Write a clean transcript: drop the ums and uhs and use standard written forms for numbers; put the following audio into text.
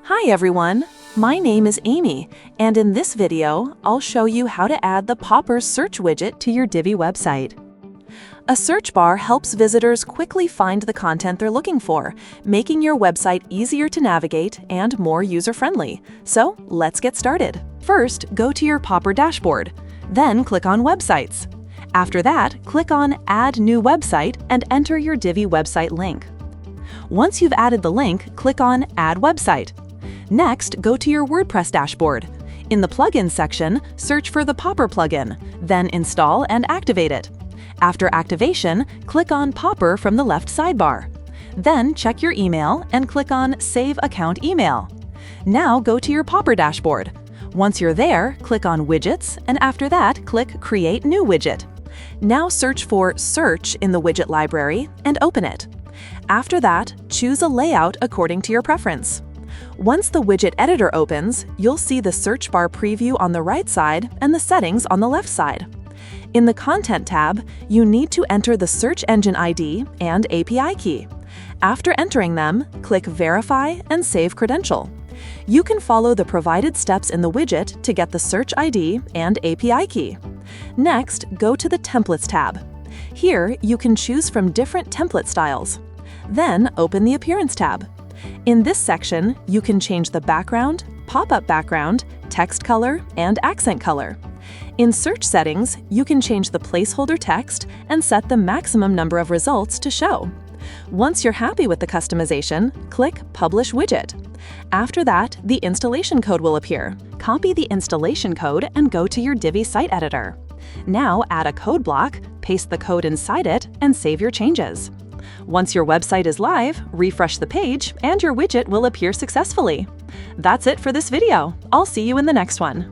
Hi everyone, my name is Amy, and in this video, I'll show you how to add the Popper search widget to your Divi website. A search bar helps visitors quickly find the content they're looking for, making your website easier to navigate and more user-friendly. So let's get started. First, go to your Popper dashboard. Then click on Websites. After that, click on Add New Website and enter your Divi website link. Once you've added the link, click on Add Website. Next, go to your WordPress dashboard. In the Plugins section, search for the Popper plugin, then install and activate it. After activation, click on Popper from the left sidebar. Then check your email and click on Save Account Email. Now go to your Popper dashboard. Once you're there, click on Widgets, and after that, click Create New Widget. Now search for Search in the widget library and open it. After that, choose a layout according to your preference. Once the widget editor opens, you'll see the search bar preview on the right side and the settings on the left side. In the Content tab, you need to enter the search engine ID and API key. After entering them, click Verify and Save Credential. You can follow the provided steps in the widget to get the search ID and API key. Next, go to the Templates tab. Here, you can choose from different template styles. Then open the Appearance tab. In this section, you can change the background, pop-up background, text color, and accent color. In Search Settings, you can change the placeholder text and set the maximum number of results to show. Once you're happy with the customization, click Publish Widget. After that, the installation code will appear. Copy the installation code and go to your Divi site editor. Now add a code block, paste the code inside it, and save your changes. Once your website is live, refresh the page and your widget will appear successfully. That's it for this video. I'll see you in the next one.